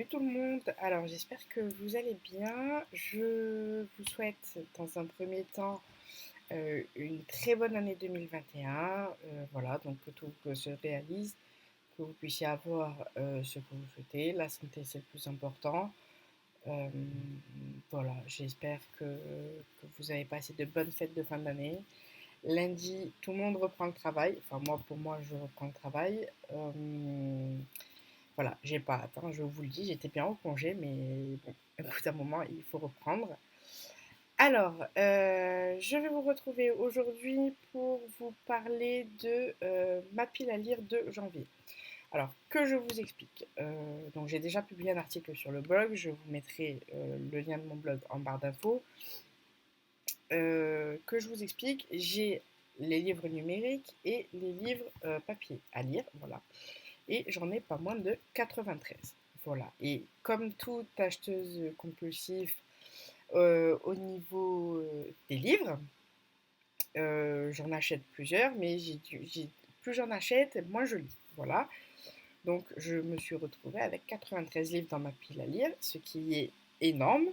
Salut tout le monde, alors j'espère que vous allez bien. Je vous souhaite dans un premier temps une très bonne année 2021. Voilà, donc que tout se réalise, que vous puissiez avoir ce que vous souhaitez. La santé c'est le plus important. Euh, voilà, j'espère que vous avez passé de bonnes fêtes de fin d'année. Lundi, tout le monde reprend le travail. Enfin, moi, pour moi, je reprends le travail. Voilà, j'ai pas hâte, hein, je vous le dis, j'étais bien au congé, mais bon, au bout d'un moment, il faut reprendre. Alors, je vais vous retrouver aujourd'hui pour vous parler de ma pile à lire de janvier. Alors, que je vous explique. Donc, j'ai déjà publié un article sur le blog, je vous mettrai le lien de mon blog en barre d'infos. Que je vous explique, j'ai les livres numériques et les livres papier à lire, voilà. Et j'en ai pas moins de 93. Voilà. Et comme toute acheteuse compulsive au niveau des livres, j'en achète plusieurs, mais plus j'en achète, moins je lis. Voilà. Donc je me suis retrouvée avec 93 livres dans ma pile à lire, ce qui est énorme.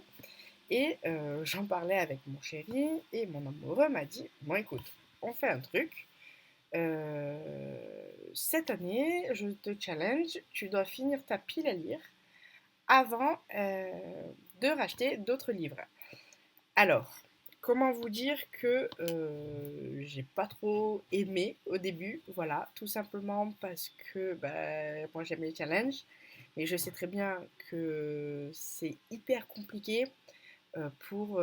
Et j'en parlais avec mon chéri et mon amoureux m'a dit, bon écoute, on fait un truc. Cette année, je te challenge, tu dois finir ta pile à lire avant de racheter d'autres livres. Alors, comment vous dire que j'ai pas trop aimé au début, voilà, tout simplement parce que bah, moi j'aime les challenges, mais je sais très bien que c'est hyper compliqué pour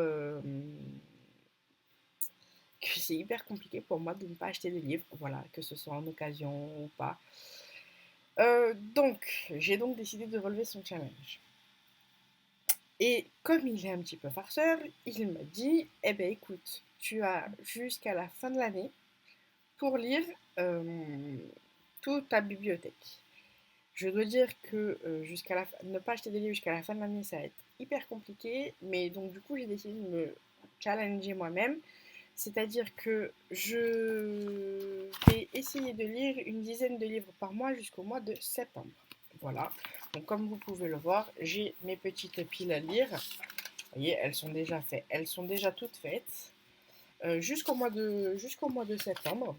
que c'est hyper compliqué pour moi de ne pas acheter des livres, voilà, que ce soit en occasion ou pas. J'ai donc décidé de relever son challenge. Et comme il est un petit peu farceur, il m'a dit, eh ben écoute, tu as jusqu'à la fin de l'année pour lire euh, toute ta bibliothèque. Je dois dire que ne pas acheter des livres jusqu'à la fin de l'année, ça va être hyper compliqué, mais donc du coup j'ai décidé de me challenger moi-même, c'est-à-dire que je vais essayer de lire une dizaine de livres par mois jusqu'au mois de septembre. Voilà. Donc comme vous pouvez le voir, j'ai mes petites piles à lire. Vous voyez, elles sont déjà faites. Elles sont déjà toutes faites. Jusqu'au mois de septembre.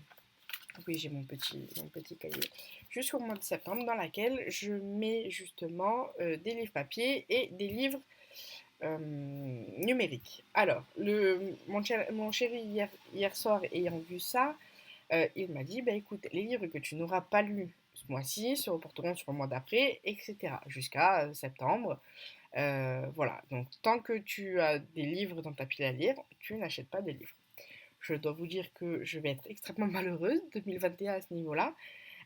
Oui, j'ai mon petit cahier. Jusqu'au mois de septembre, dans laquelle je mets justement des livres papier et des livres numériques. Alors, mon chéri, hier soir, ayant vu ça, il m'a dit, bah, écoute, les livres que tu n'auras pas lus ce mois-ci se reporteront sur le mois d'après, etc. Jusqu'à septembre. Voilà, donc tant que tu as des livres dans ta pile à lire, tu n'achètes pas des livres. Je dois vous dire que je vais être extrêmement malheureuse 2021 à ce niveau-là.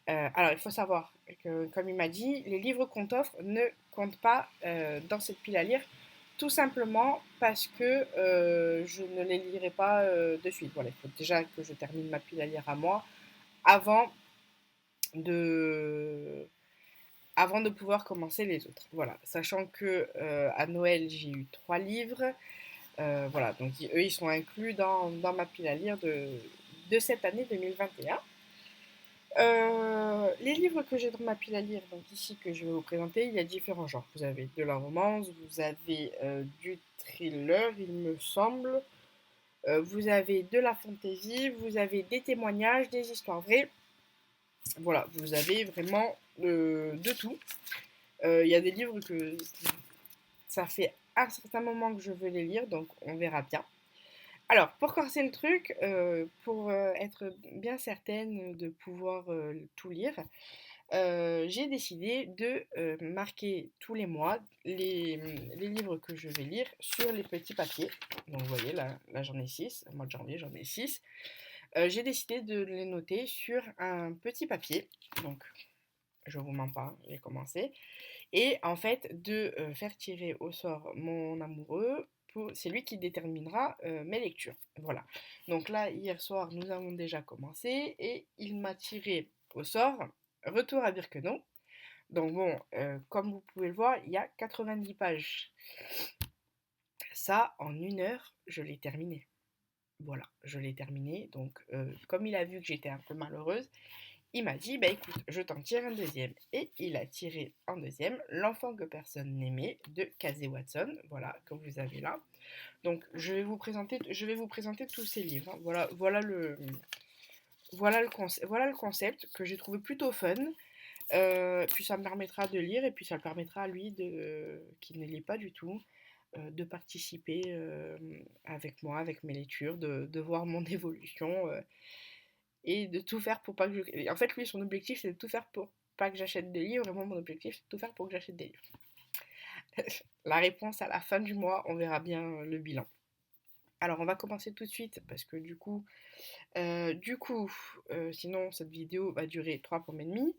Alors, il faut savoir que, comme il m'a dit, les livres qu'on t'offre ne comptent pas dans cette pile à lire, tout simplement parce que je ne les lirai pas de suite. Voilà, il faut déjà que je termine ma pile à lire à moi avant de, avant de pouvoir commencer les autres. Voilà, sachant que à Noël, j'ai eu 3 livres. Voilà, donc eux, ils sont inclus dans ma pile à lire de cette année 2021. Les livres que j'ai dans ma pile à lire, donc ici que je vais vous présenter, il y a différents genres. Vous avez de la romance, vous avez du thriller, il me semble, vous avez de la fantasy, vous avez des témoignages, des histoires vraies. Voilà, vous avez vraiment de tout. Il y a des livres que ça fait un certain moment que je veux les lire, donc on verra bien. Alors, pour corser le truc, pour être bien certaine de pouvoir tout lire, j'ai décidé de marquer tous les mois les livres que je vais lire sur les petits papiers. Donc, vous voyez, là j'en ai 6. Au mois de janvier, j'en ai 6. J'ai décidé de les noter sur un petit papier. Donc, je vous mens pas, j'ai commencé. Et en fait, de faire tirer au sort mon amoureux. C'est lui qui déterminera mes lectures. Voilà. Donc là, hier soir, nous avons déjà commencé et il m'a tiré au sort Retour à Birkenau. Donc bon, comme vous pouvez le voir, il y a 90 pages. Ça, en 1 heure, je l'ai terminé. Voilà, je l'ai terminé. Donc, comme il a vu que j'étais un peu malheureuse, il m'a dit, bah écoute, je t'en tire un deuxième. Et il a tiré un deuxième, L'enfant que personne n'aimait, de Casey Watson, voilà, que vous avez là. Donc je vais vous présenter tous ces livres, hein. Voilà le concept que j'ai trouvé plutôt fun. Puis ça me permettra de lire et puis ça le permettra à lui, qui ne lit pas du tout, de participer avec moi, avec mes lectures, de voir mon évolution et de tout faire pour pas que je... En fait, lui, son objectif, c'est de tout faire pour pas que j'achète des livres. Et moi, mon objectif, c'est de tout faire pour que j'achète des livres. La réponse à la fin du mois, on verra bien le bilan. Alors, on va commencer tout de suite parce que sinon, cette vidéo va durer 3 pommes et demie.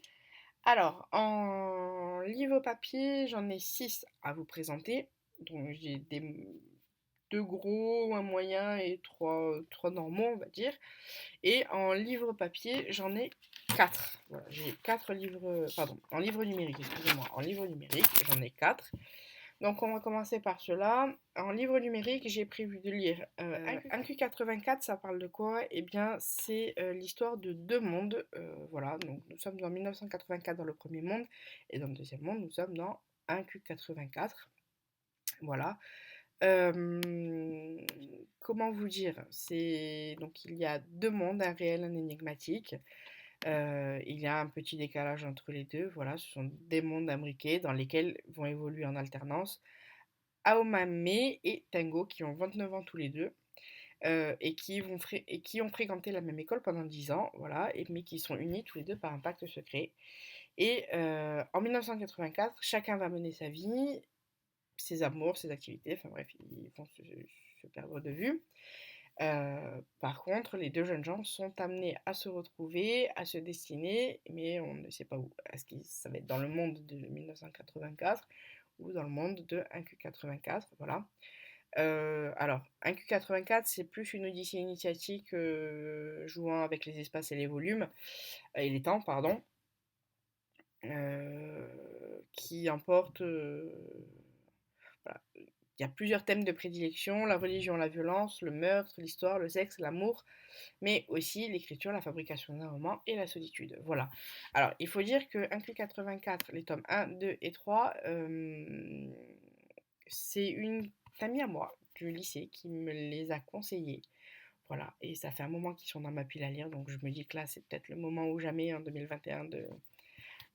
Alors, en livre papier, j'en ai 6 à vous présenter. Donc, j'ai deux gros, un moyen et trois normaux, on va dire. Et en livre papier, j'en ai 4. Voilà, j'ai 4 livres, pardon, en livre numérique, excusez-moi. En livre numérique, j'en ai 4. Donc on va commencer par cela. En livre numérique, j'ai prévu de lire un Q84, ça parle de quoi? Eh bien, c'est l'histoire de deux mondes. Voilà, donc nous sommes en 1984 dans le premier monde, et dans le deuxième monde, nous sommes dans un Q84. Voilà. Comment vous dire? Donc il y a deux mondes, un réel, un énigmatique. Il y a un petit décalage entre les deux. Voilà, ce sont des mondes imbriqués dans lesquels vont évoluer en alternance Aomame et Tango, qui ont 29 ans tous les deux, et qui ont fréquenté la même école pendant 10 ans, voilà, mais qui sont unis tous les deux par un pacte secret. Et en 1984, chacun va mener sa vie, ses amours, ses activités, enfin bref, ils vont se perdre de vue. Par contre, les deux jeunes gens sont amenés à se retrouver, à se destiner, mais on ne sait pas où. Est-ce que ça va être dans le monde de 1984 ou dans le monde de 1Q84, voilà. Alors, 1Q84, c'est plus une odyssée initiatique jouant avec les espaces et les volumes, et les temps, pardon, qui emporte... voilà. Il y a plusieurs thèmes de prédilection, la religion, la violence, le meurtre, l'histoire, le sexe, l'amour, mais aussi l'écriture, la fabrication d'un roman et la solitude. Voilà. Alors, il faut dire que 1Q84, les tomes 1, 2 et 3, c'est une amie à moi du lycée qui me les a conseillés. Voilà, et ça fait un moment qu'ils sont dans ma pile à lire, donc je me dis que là, c'est peut-être le moment ou jamais en 2021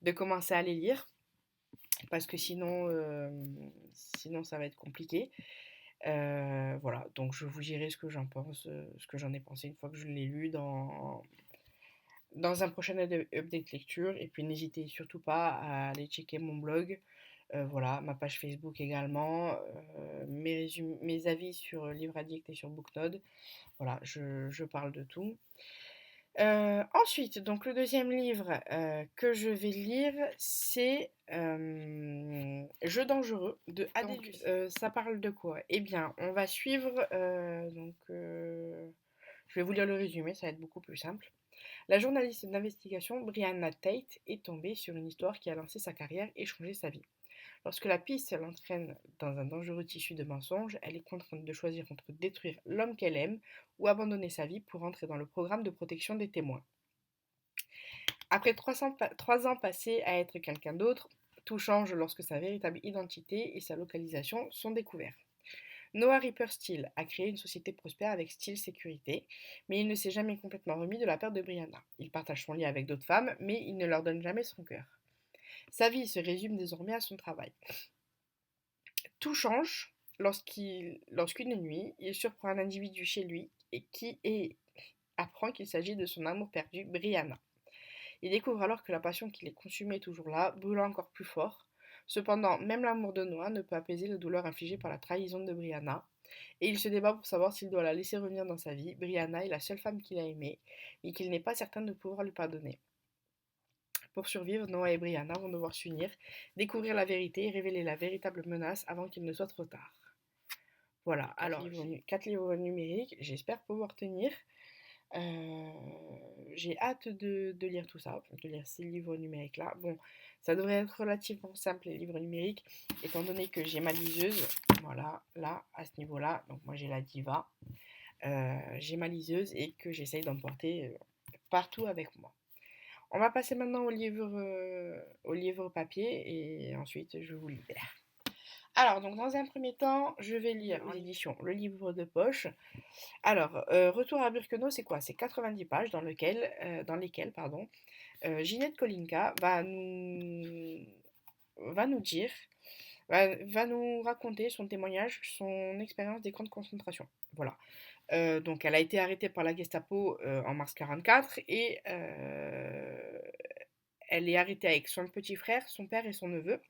de commencer à les lire, parce que sinon ça va être compliqué. Voilà, donc je vous dirai ce que j'en pense, ce que j'en ai pensé une fois que je l'ai lu dans un prochain update lecture. Et puis n'hésitez surtout pas à aller checker mon blog, voilà, ma page Facebook également, mes avis sur Livre Addict et sur Booknode. Voilà, je parle de tout. Ensuite, donc le deuxième livre que je vais lire, c'est Jeux dangereux de Adélus. Ça parle de quoi? Eh bien, on va suivre, je vais vous lire le résumé, ça va être beaucoup plus simple. La journaliste d'investigation Brianna Tate est tombée sur une histoire qui a lancé sa carrière et changé sa vie. Lorsque la piste l'entraîne dans un dangereux tissu de mensonges, elle est contrainte de choisir entre détruire l'homme qu'elle aime ou abandonner sa vie pour entrer dans le programme de protection des témoins. Après 3 ans passés à être quelqu'un d'autre, tout change lorsque sa véritable identité et sa localisation sont découverts. Noah Reaper Steele a créé une société prospère avec Steele Sécurité, mais il ne s'est jamais complètement remis de la perte de Brianna. Il partage son lit avec d'autres femmes, mais il ne leur donne jamais son cœur. Sa vie se résume désormais à son travail. Tout change lorsqu'une nuit, il surprend un individu chez lui et apprend qu'il s'agit de son amour perdu, Brianna. Il découvre alors que la passion qui les consumait est toujours là, brûlant encore plus fort. Cependant, même l'amour de Noah ne peut apaiser la douleur infligée par la trahison de Brianna, et il se débat pour savoir s'il doit la laisser revenir dans sa vie. Brianna est la seule femme qu'il a aimée, et qu'il n'est pas certain de pouvoir lui pardonner. Pour survivre, Noah et Brianna vont devoir s'unir, découvrir la vérité et révéler la véritable menace avant qu'il ne soit trop tard. Voilà, alors 4 livres numériques, j'espère pouvoir tenir. J'ai hâte de lire tout ça, de lire ces livres numériques là. Bon, ça devrait être relativement simple les livres numériques, étant donné que j'ai ma liseuse, voilà, là, à ce niveau-là. Donc moi j'ai la Diva, j'ai ma liseuse et que j'essaye d'emporter partout avec moi. On va passer maintenant au livre papier et ensuite je vous libère. Alors, donc dans un premier temps, je vais lire aux éditions le livre de poche. Alors, Retour à Birkenau, c'est quoi? C'est 90 pages dans lesquelles Ginette Kolinka va nous dire, va nous raconter son témoignage, son expérience des camps de concentration. Voilà. Donc, elle a été arrêtée par la Gestapo en mars 1944 et elle est arrêtée avec son petit frère, son père et son neveu.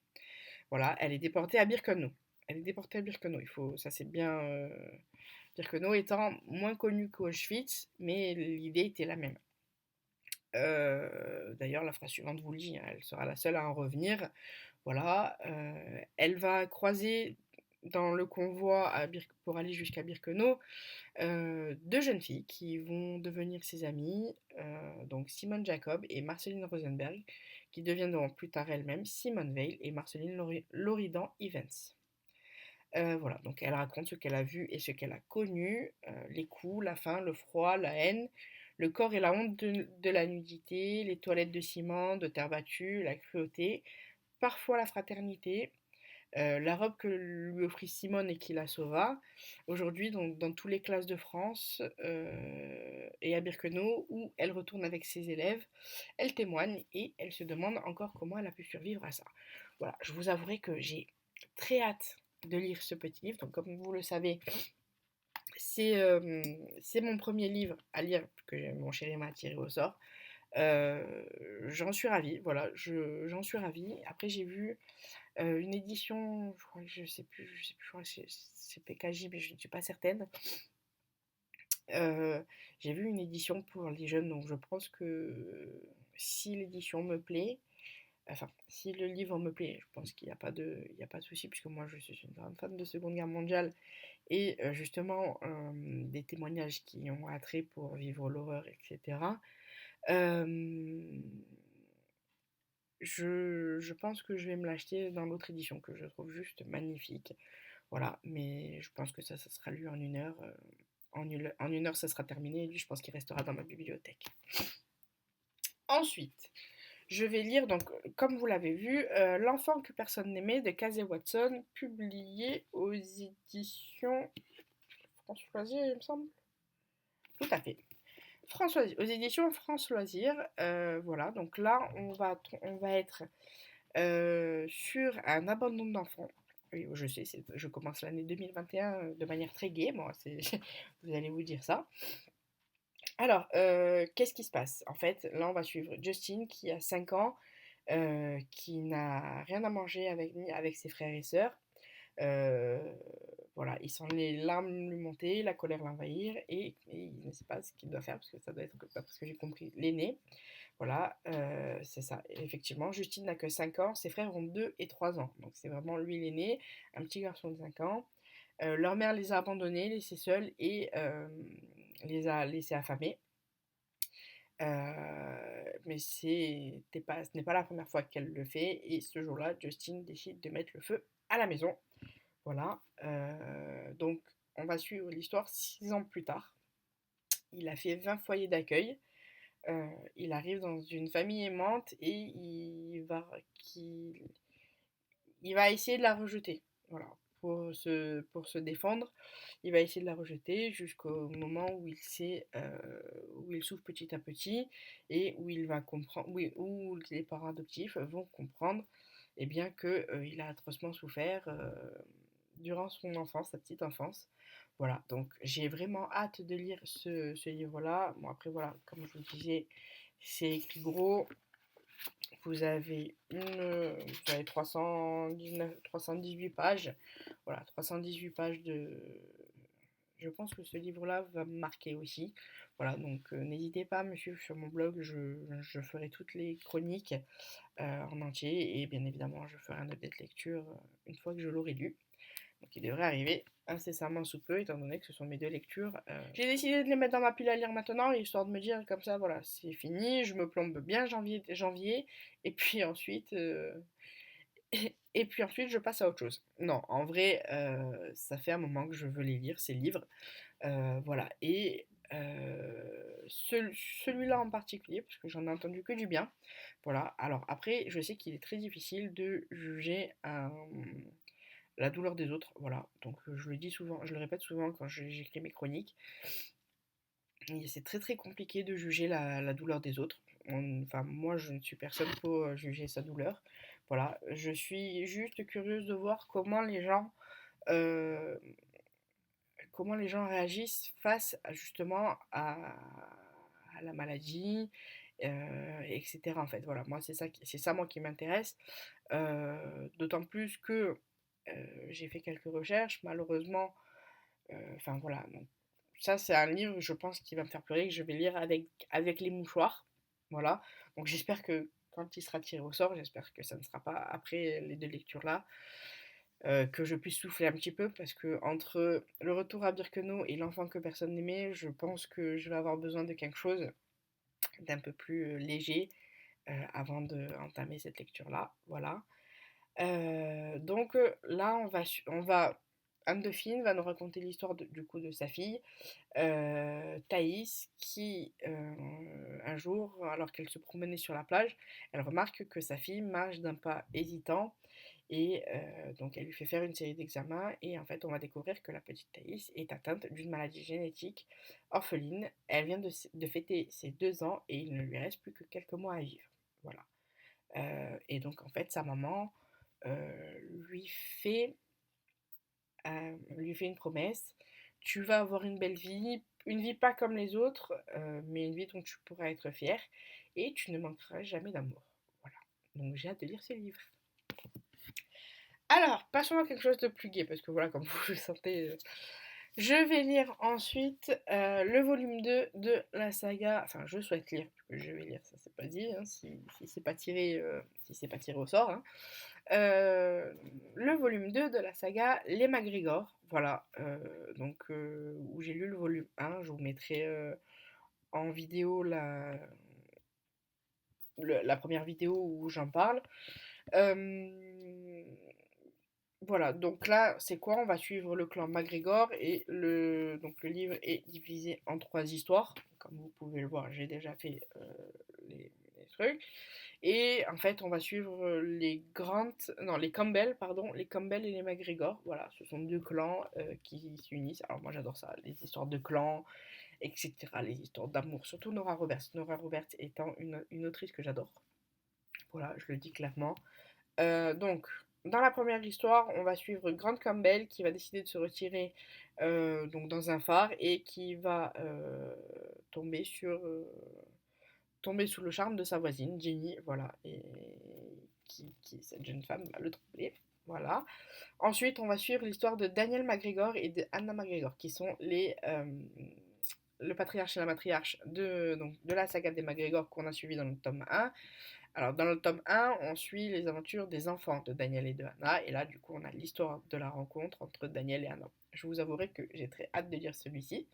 Voilà, elle est déportée à Birkenau. Elle est déportée à Birkenau. Ça c'est bien. Birkenau étant moins connu qu'Auschwitz, mais l'idée était la même. D'ailleurs, la phrase suivante vous le dit, hein, elle sera la seule à en revenir. Voilà, elle va croiser dans le convoi pour aller jusqu'à Birkenau deux jeunes filles qui vont devenir ses amies, donc Simone Jacob et Marceline Rosenberg, qui deviendront plus tard elles-mêmes Simone Weil et Marceline Loridan Evans. Voilà, donc elle raconte ce qu'elle a vu et ce qu'elle a connu, les coups, la faim, le froid, la haine, le corps et la honte de la nudité, les toilettes de ciment, de terre battue, la cruauté, parfois la fraternité, la robe que lui offrit Simone et qui la sauva. Aujourd'hui, donc, dans toutes les classes de France et à Birkenau, où elle retourne avec ses élèves, elle témoigne et elle se demande encore comment elle a pu survivre à ça. Voilà, je vous avouerai que j'ai très hâte de lire ce petit livre. Donc, comme vous le savez, c'est mon premier livre à lire que mon chéri m'a tiré au sort. J'en suis ravie, voilà, j'en suis ravie. Après, j'ai vu une édition, je crois que je crois que c'est PKJ, mais je ne suis pas certaine. J'ai vu une édition pour les jeunes, donc je pense que si l'édition me plaît, enfin, si le livre me plaît, je pense qu'il n'y a pas il y a pas de souci, puisque moi je suis une grande fan de Seconde Guerre mondiale et justement des témoignages qui ont attrait pour vivre l'horreur, etc. Euh, je pense que je vais me l'acheter dans l'autre édition que je trouve juste magnifique. Voilà, mais je pense que ça sera lu en une heure. En une heure, ça sera terminé et lui, je pense qu'il restera dans ma bibliothèque. Ensuite, je vais lire, donc, comme vous l'avez vu, L'enfant que personne n'aimait de Casey Watson, publié aux éditions France Loisirs, il me semble. Tout à fait. Aux éditions France Loisirs. Voilà, donc là, on va être sur un abandon d'enfant. Oui, je sais, je commence l'année 2021 de manière très gaie, moi, vous allez vous dire ça. Alors, qu'est-ce qui se passe? En fait, là, on va suivre Justine qui a 5 ans, qui n'a rien à manger avec ses frères et sœurs. Euh, voilà, il sent les larmes lui monter, la colère l'envahir et il ne sait pas ce qu'il doit faire parce que ça doit être, parce que j'ai compris, l'aîné. Voilà, c'est ça. Et effectivement, Justine n'a que 5 ans, ses frères ont 2 et 3 ans. Donc c'est vraiment lui l'aîné, un petit garçon de 5 ans. Leur mère les a abandonnés, laissés seuls et les a laissés affamés. Mais ce n'est pas la première fois qu'elle le fait. Et ce jour-là, Justine décide de mettre le feu à la maison. Voilà. Donc, on va suivre l'histoire 6 ans plus tard. Il a fait 20 foyers d'accueil. Il arrive dans une famille aimante et il va essayer de la rejeter. Voilà. Pour se défendre, il va essayer de la rejeter jusqu'au moment où où il s'ouvre petit à petit et où il va comprendre, oui, où les parents adoptifs vont comprendre eh bien que il a atrocement souffert durant son enfance, sa petite enfance. Voilà, donc j'ai vraiment hâte de lire ce livre-là. Bon, après, voilà, comme je vous disais, c'est écrit gros. Vous avez 318 pages. Voilà, 318 pages de. Je pense que ce livre-là va me marquer aussi. Voilà, donc n'hésitez pas à me suivre sur mon blog, je ferai toutes les chroniques en entier et bien évidemment je ferai un update lecture une fois que je l'aurai lu. Donc il devrait arriver incessamment sous peu, étant donné que ce sont mes deux lectures. J'ai décidé de les mettre dans ma pile à lire maintenant, histoire de me dire comme ça, voilà, c'est fini, je me plombe bien janvier et puis ensuite, et puis ensuite je passe à autre chose. Non, en vrai, ça fait un moment que je veux les lire, ces livres. Voilà, et Celui-là en particulier, parce que j'en ai entendu que du bien. Voilà. Alors après, je sais qu'il est très difficile de juger la douleur des autres. Voilà. Donc je le dis souvent, je le répète souvent quand j'écris mes chroniques. C'est très très compliqué de juger la douleur des autres. Enfin, moi, je ne suis personne pour juger sa douleur. Voilà. Je suis juste curieuse de voir euh, comment les gens réagissent face justement à la maladie, etc. En fait, voilà, moi c'est ça moi qui m'intéresse, d'autant plus que j'ai fait quelques recherches, malheureusement, enfin voilà, donc, ça c'est un livre, je pense, qui va me faire pleurer, que je vais lire avec les mouchoirs, voilà, donc j'espère que quand il sera tiré au sort, j'espère que ça ne sera pas après les deux lectures là, que je puisse souffler un petit peu parce que entre le retour à Birkenau et l'enfant que personne n'aimait, je pense que je vais avoir besoin de quelque chose d'un peu plus léger avant d'entamer cette lecture-là. Voilà. Donc là, Anne Dauphine va nous raconter l'histoire du coup de sa fille, Thaïs, qui un jour, alors qu'elle se promenait sur la plage, elle remarque que sa fille marche d'un pas hésitant et donc elle lui fait faire une série d'examens et en fait on va découvrir que la petite Thaïs est atteinte d'une maladie génétique orpheline. Elle vient de fêter ses 2 ans et il ne lui reste plus que quelques mois à vivre. Voilà. Et donc en fait sa maman euh, lui, fait, lui fait une promesse. Tu vas avoir une vie pas comme les autres, mais une vie dont tu pourras être fier et tu ne manqueras jamais d'amour. Voilà. Donc j'ai hâte de lire ce livre. Alors, passons à quelque chose de plus gai, parce que voilà, comme vous le sentez, je vais lire ensuite le volume 2 de la saga. Enfin, je souhaite lire, parce que je vais lire, ça c'est pas dit, hein, si c'est pas tiré, si c'est pas tiré au sort. Hein. Le volume 2 de la saga Les MacGregor. Voilà, donc où j'ai lu le volume 1. Je vous mettrai en vidéo la première vidéo où j'en parle. Euh, Voilà, donc là, c'est quoi? On va suivre le clan MacGregor et donc le livre est divisé en 3 histoires. Comme vous pouvez le voir, j'ai déjà fait les trucs. Et en fait, on va suivre les Campbell, pardon, les Campbell et les MacGregor. Voilà, ce sont 2 clans qui s'unissent. Alors moi, j'adore ça, les histoires de clans, etc., les histoires d'amour. Surtout Nora Roberts. Nora Roberts étant une autrice que j'adore. Voilà, je le dis clairement. Donc, dans la première histoire, on va suivre Grant Campbell qui va décider de se retirer donc dans un phare et qui va tomber sous le charme de sa voisine, Jenny, voilà, et cette jeune femme va le tromper, voilà. Ensuite, on va suivre l'histoire de Daniel MacGregor et de Anna MacGregor, qui sont le patriarche et la matriarche de la saga des MacGregor qu'on a suivi dans le tome 1. Alors, dans le tome 1, on suit les aventures des enfants de Daniel et de Anna, et là, du coup, on a l'histoire de la rencontre entre Daniel et Anna. Je vous avouerai que j'ai très hâte de lire celui-ci.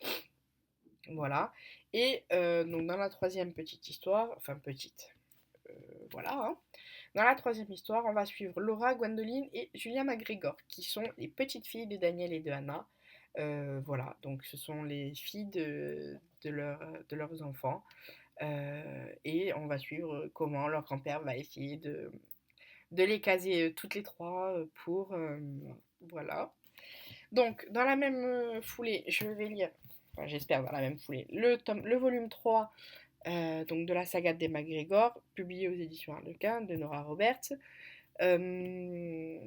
Voilà. Et donc, dans la troisième petite histoire, enfin, petite, voilà, hein. Dans la troisième histoire, on va suivre Laura, Gwendoline et Julia MacGregor, qui sont les petites filles de Daniel et de Anna. Voilà, donc ce sont les filles de leurs enfants. Et on va suivre comment leur grand-père va essayer de les caser toutes les trois pour... voilà. Donc, dans la même foulée, je vais lire, enfin, j'espère dans la même foulée, le volume 3 donc de la saga des MacGregor, publié aux éditions Harlequin de Nora Roberts. Euh,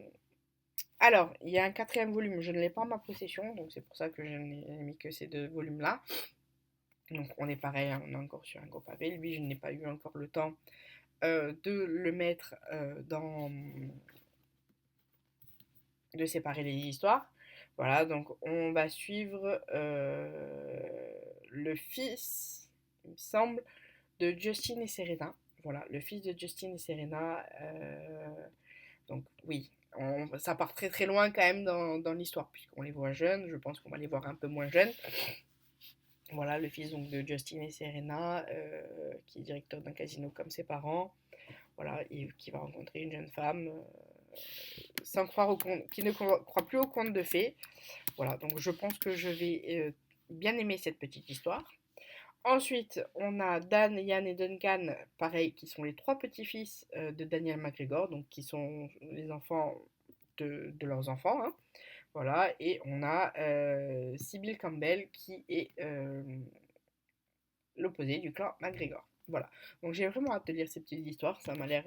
alors, il y a un quatrième volume, je ne l'ai pas en ma possession, donc c'est pour ça que je n'ai mis que ces 2 volumes-là. Donc on est pareil, hein, on est encore sur un gros pavé. Lui, je n'ai pas eu encore le temps de le mettre de séparer les histoires. Voilà, donc on va suivre le fils, il me semble, de Justin et Serena. Voilà, le fils de Justin et Serena. Donc oui, ça part très très loin quand même dans l'histoire, puisqu'on les voit jeunes. Je pense qu'on va les voir un peu moins jeunes. Voilà, le fils donc de Justin et Serena, qui est directeur d'un casino comme ses parents. Voilà, et qui va rencontrer une jeune femme sans croire qui ne croit plus au conte de fées. Voilà, donc je pense que je vais bien aimer cette petite histoire. Ensuite, on a Dan, Yann et Duncan, pareil, qui sont les trois petits-fils de Daniel McGregor, donc qui sont les enfants de leurs enfants, hein. Voilà, et on a Sybil Campbell qui est l'opposé du clan McGregor. Voilà, donc j'ai vraiment hâte de lire ces petites histoires, ça m'a l'air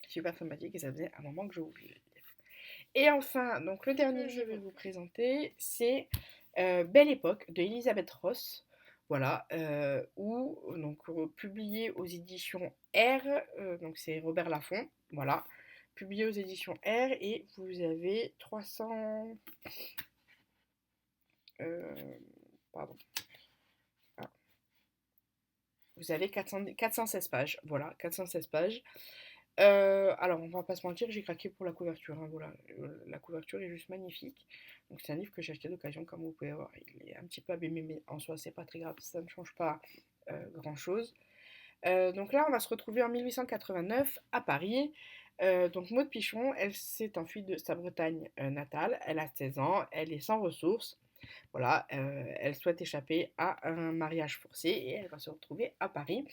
super sympathique et ça faisait un moment que je voulais le lire. Et enfin, donc le dernier que je vais vous présenter, c'est Belle Époque de Elisabeth Ross. Voilà, ou donc publié aux éditions R, donc c'est Robert Laffont, voilà, publié aux éditions R et vous avez 300, euh, pardon, ah, vous avez 416 pages, voilà, 416 pages. Alors, on va pas se mentir, j'ai craqué pour la couverture, hein, voilà. La couverture est juste magnifique. Donc, c'est un livre que j'ai acheté d'occasion, comme vous pouvez voir. Il est un petit peu abîmé, mais en soi, c'est pas très grave, ça ne change pas grand-chose. Donc là, on va se retrouver en 1889 à Paris. Donc, Maud Pichon, elle s'est enfuie de sa Bretagne natale. Elle a 16 ans, elle est sans ressources. Voilà, elle souhaite échapper à un mariage forcé et elle va se retrouver à Paris.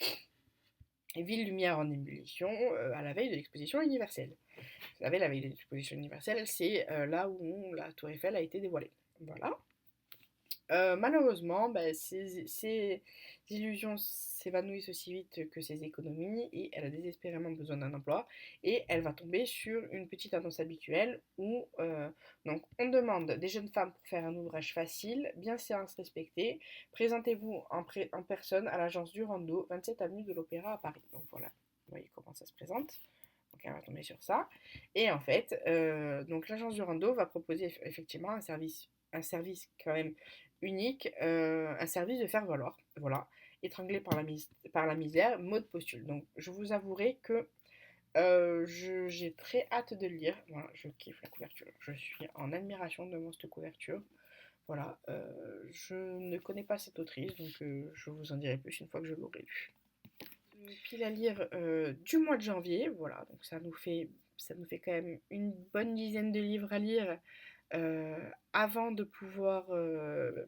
Ville lumière en ébullition à la veille de l'exposition universelle. Vous savez, la veille de l'exposition universelle, c'est là où la tour Eiffel a été dévoilée. Voilà. Malheureusement, bah, ces illusions s'évanouissent aussi vite que ses économies et elle a désespérément besoin d'un emploi et elle va tomber sur une petite annonce habituelle où donc on demande des jeunes femmes pour faire un ouvrage facile, bien séance respectée, présentez-vous en personne à l'agence Durando, 27 avenue de l'Opéra à Paris. Donc voilà, vous voyez comment ça se présente. Donc elle va tomber sur ça. Et en fait, donc l'agence Durando va proposer effectivement un service quand même unique, un service de faire valoir. Voilà, étranglé par la misère, mode postule. Donc je vous avouerai que j'ai très hâte de le lire. Voilà, je kiffe la couverture. Je suis en admiration devant cette couverture. Voilà, je ne connais pas cette autrice, donc je vous en dirai plus une fois que je l'aurai lu. Pile à lire du mois de janvier, voilà, donc ça nous fait quand même une bonne dizaine de livres à lire avant de pouvoir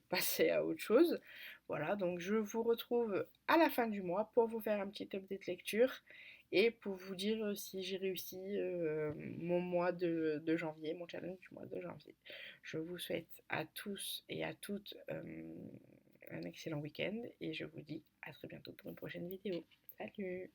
passer à autre chose. Voilà, donc je vous retrouve à la fin du mois pour vous faire un petit update lecture et pour vous dire si j'ai réussi mon mois de janvier, mon challenge du mois de janvier. Je vous souhaite à tous et à toutes un excellent week-end et je vous dis à très bientôt pour une prochaine vidéo. Salut!